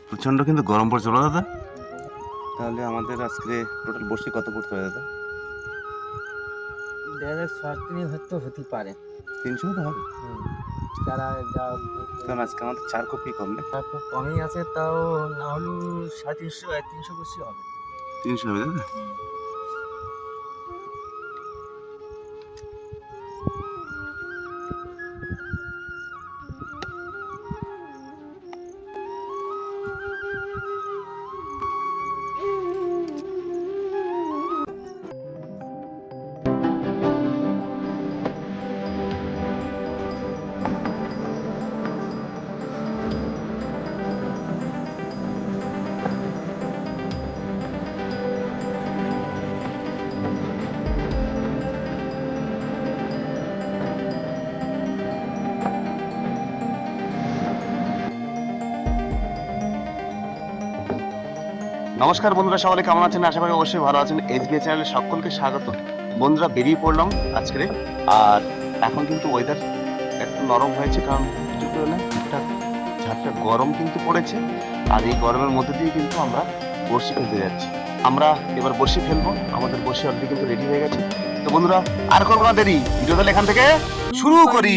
প্রচন্ড কিন্তু গরম পড়ছে বলো দাদা। তাহলে আমাদের আজকে টোটাল বসি কত পড়তে হবে দাদা? 350 হয়তো হতে পারে। 300 তো হবে, যারা যা কারণ আজকে আমাদের 4 কপি কম না। খুব কমই আছে, তাও না হলেও 350 300 বেশি হবে। 300 হবে দাদা। নমস্কার বন্ধুরা, সকলে কেমন আছেন? আশা করি অবশ্যই ভালো আছেন। এসবিএ চ্যানেলে সকলকে স্বাগত। বন্ধুরা বেরিয়ে পড়লাম আজকে, আর এখন কিন্তু ওয়েদার একটু নরম হয়েছে, কারণ কিছু করে না একটা ঝাপটা গরম কিন্তু পড়েছে। আর এই গরমের মধ্যে দিয়ে কিন্তু আমরা বড়শি ফেলতে যাচ্ছি। আমরা এবার বড়শি ফেলবো, আমাদের বড়শি অলরেডি কিন্তু রেডি হয়ে গেছে। তো বন্ধুরা আর করবো না দেরি, ভিডিও তাহলে এখান থেকে শুরু করি।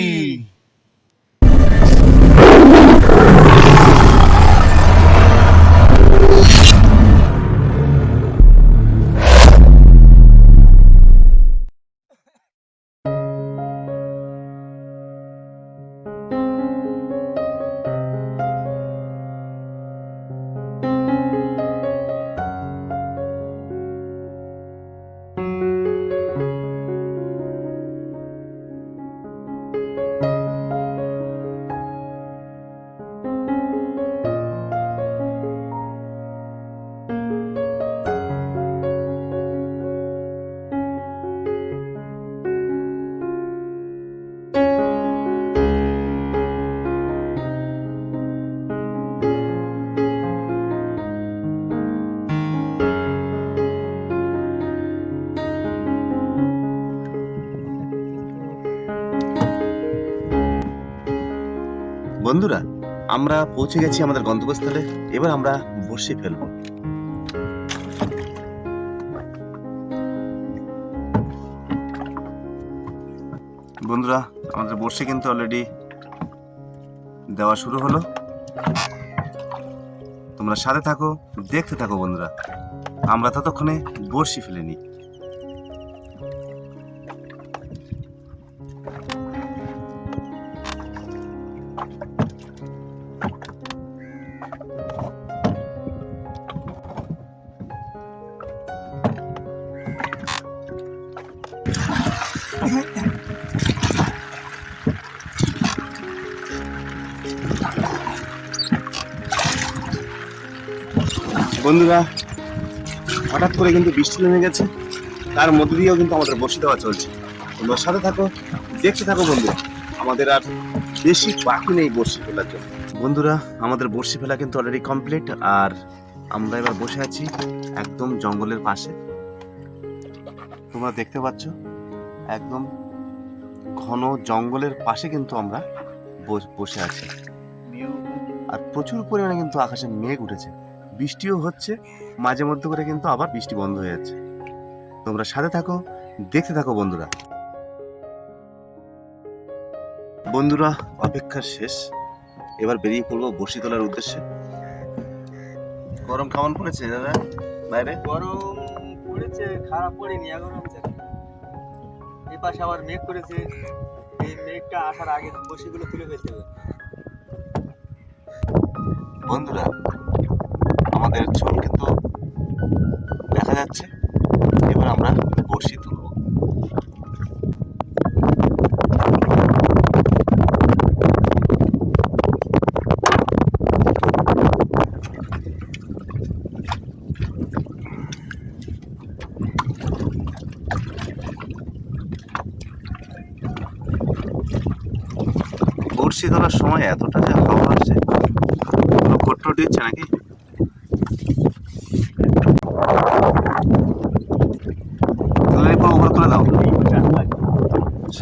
বন্ধুরা আমরা পৌঁছে গেছি আমাদের গন্তব্যস্থলে। এবার আমরা বড়শি ফেলবো। বন্ধুরা আমাদের বড়শি কিন্তু অলরেডি দেওয়া শুরু হলো। তোমরা সাথে থাকো, দেখতে থাকো বন্ধুরা। আমরা ততক্ষণে বড়শি ফেলে নিই। বন্ধুরা হঠাৎ করে কিন্তু বৃষ্টি নেমে গেছে, তার মধ্যে দিয়েও কিন্তু আমাদের বড়শি দেওয়া চলছে। তোমরা সাথে থাকো, দেখতে থাকো বন্ধুরা। আমাদের আর বেশি বাকি নেই বড়শি ফেলার জন্য। বন্ধুরা আমাদের বড়শি ফেলা কিন্তু অলরেডি কমপ্লিট, আর আমরা এবার বসে আছি একদম জঙ্গলের পাশে। তোমরা দেখতে পাচ্ছ একদম ঘন জঙ্গলের পাশে কিন্তু আমরা বসে আছি। আর প্রচুর পরিমাণে কিন্তু আকাশে মেঘ উঠেছে, বৃষ্টিও হচ্ছে মাঝে মধ্যে করে, কিন্তু আবার বৃষ্টি বন্ধ হয়ে যাচ্ছে। তোমরা সাথে থাকো, দেখতে থাকো বন্ধুরা। বন্ধুরা অপেক্ষার শেষ, এবার বেরিয়ে পড়বো বড়শি তোলার উদ্দেশ্যে। গরম কেমন পড়েছে দাদা বাইরে? গরম পড়েছে, খারাপ পড়েনি এখন। এই পাশে আবার মেঘ করেছে, এই মেঘটা আসার আগে বড়শিগুলো তুলে ফেলতে হবে। বন্ধুরা আমাদের ঝোল কিন্তু দেখা যাচ্ছে, এবার আমরা বড়শি তুলব। বড়শি তোলার সময় এতটা যে হাওয়া আসছে, কোনো ঘট্ট দিচ্ছে নাকি? উপরে তুলে দাও,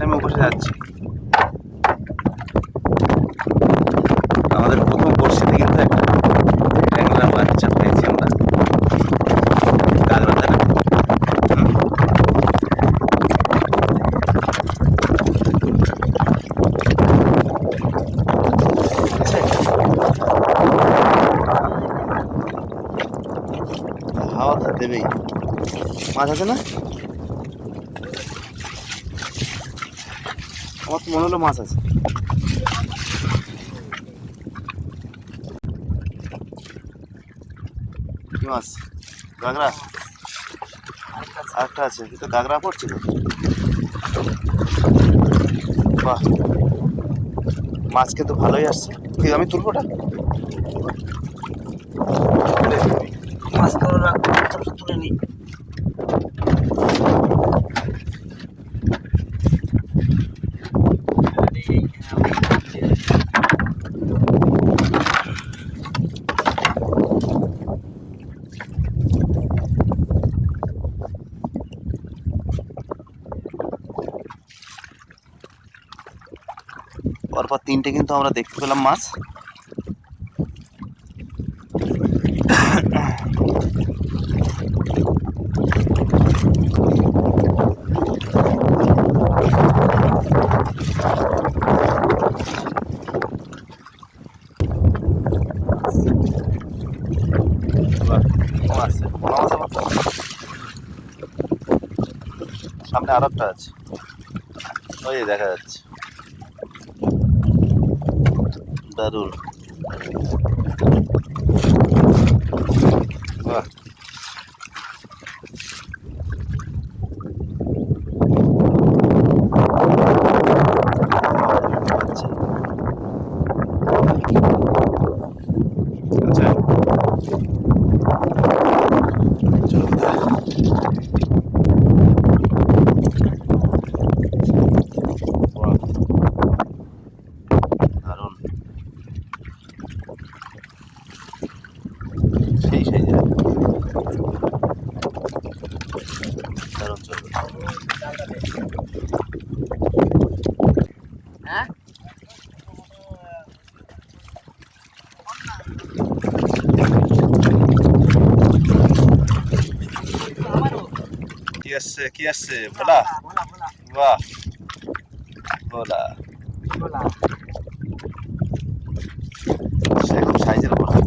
আমি বসে যাচ্ছি। আমাদের প্রথম বড়শিতে কিন্তু দেবেই। মাছ আছে না? আমার তো মনে হলো মাছ আছে। কি মাছ? গাগরা? আরেকটা আছে, কিন্তু গাগরা পড়ছে তো। বাহ, মাছ কিন্তু ভালোই আসছে। কি আমি তুলবো ওটা? মাছ তো তুলে নি। পরপর তিনটে কিন্তু আমরা দেখতে পেলাম মাছ। সামনে আর একটা আছে, ওই যে দেখা যাচ্ছে। দারুণ, বাহ। আচ্ছা, দারুণ, সেই সেই যায়। দারুণ চলবে। হ্যাঁ, কি আসছে, কি আসছে? ভোলা? বাহ, ভোলা সেরকম সাইজের ভোলা।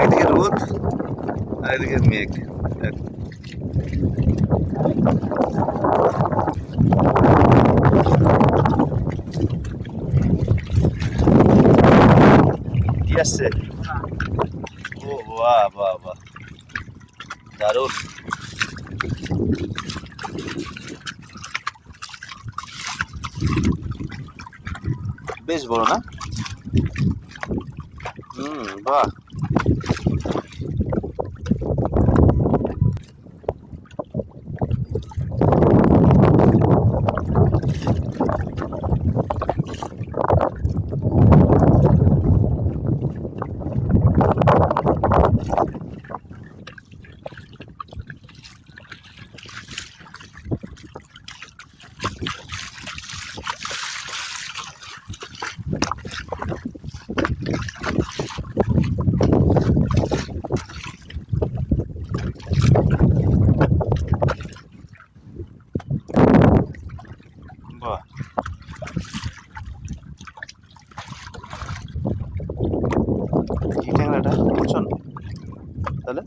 একদিকে রোদ আর এদিকে মেঘ। কি আসছে? ও বাহ বাহ বাহ, দারুণ। বেশ বড় না? বাহ। বাহ, কি ট্যাংরাটা বুঝছেন তাহলে?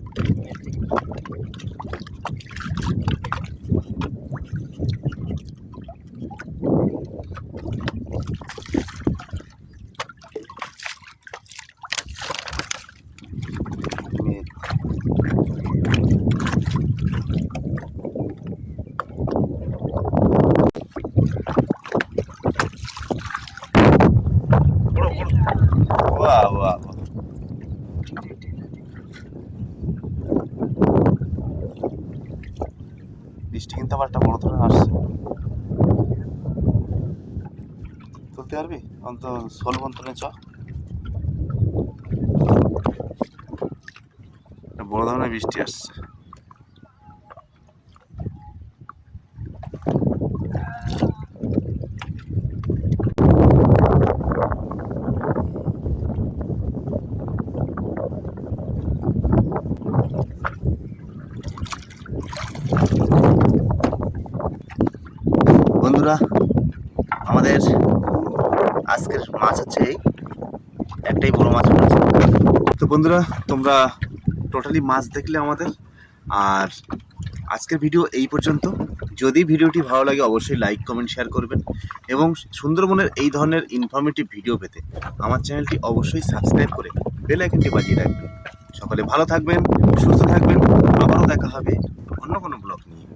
বাহ বাহ বাহ, বৃষ্টি কিন্তু আবার একটা বড় ধরনের আসছে। তুলতে পারবি অন্তত ষোল বন্তনে? চ, বড় ধরনের বৃষ্টি আসছে। অনেকটাই বড় মাছ পড়েছে। তো বন্ধুরা, তোমরা টোটালি মাছ দেখলে আমাদের। আর আজকের ভিডিও এই পর্যন্ত। যদি ভিডিওটি ভালো লাগে অবশ্যই লাইক কমেন্ট শেয়ার করবেন, এবং সুন্দরবনের এই ধরনের ইনফরমেটিভ ভিডিও পেতে আমার চ্যানেলটি অবশ্যই সাবস্ক্রাইব করে বেল আইকনটি বাজিয়ে রাখবেন। সকলে ভালো থাকবেন, সুস্থ থাকবেন। আবারও দেখা হবে অন্য কোনো ব্লগ নিয়ে।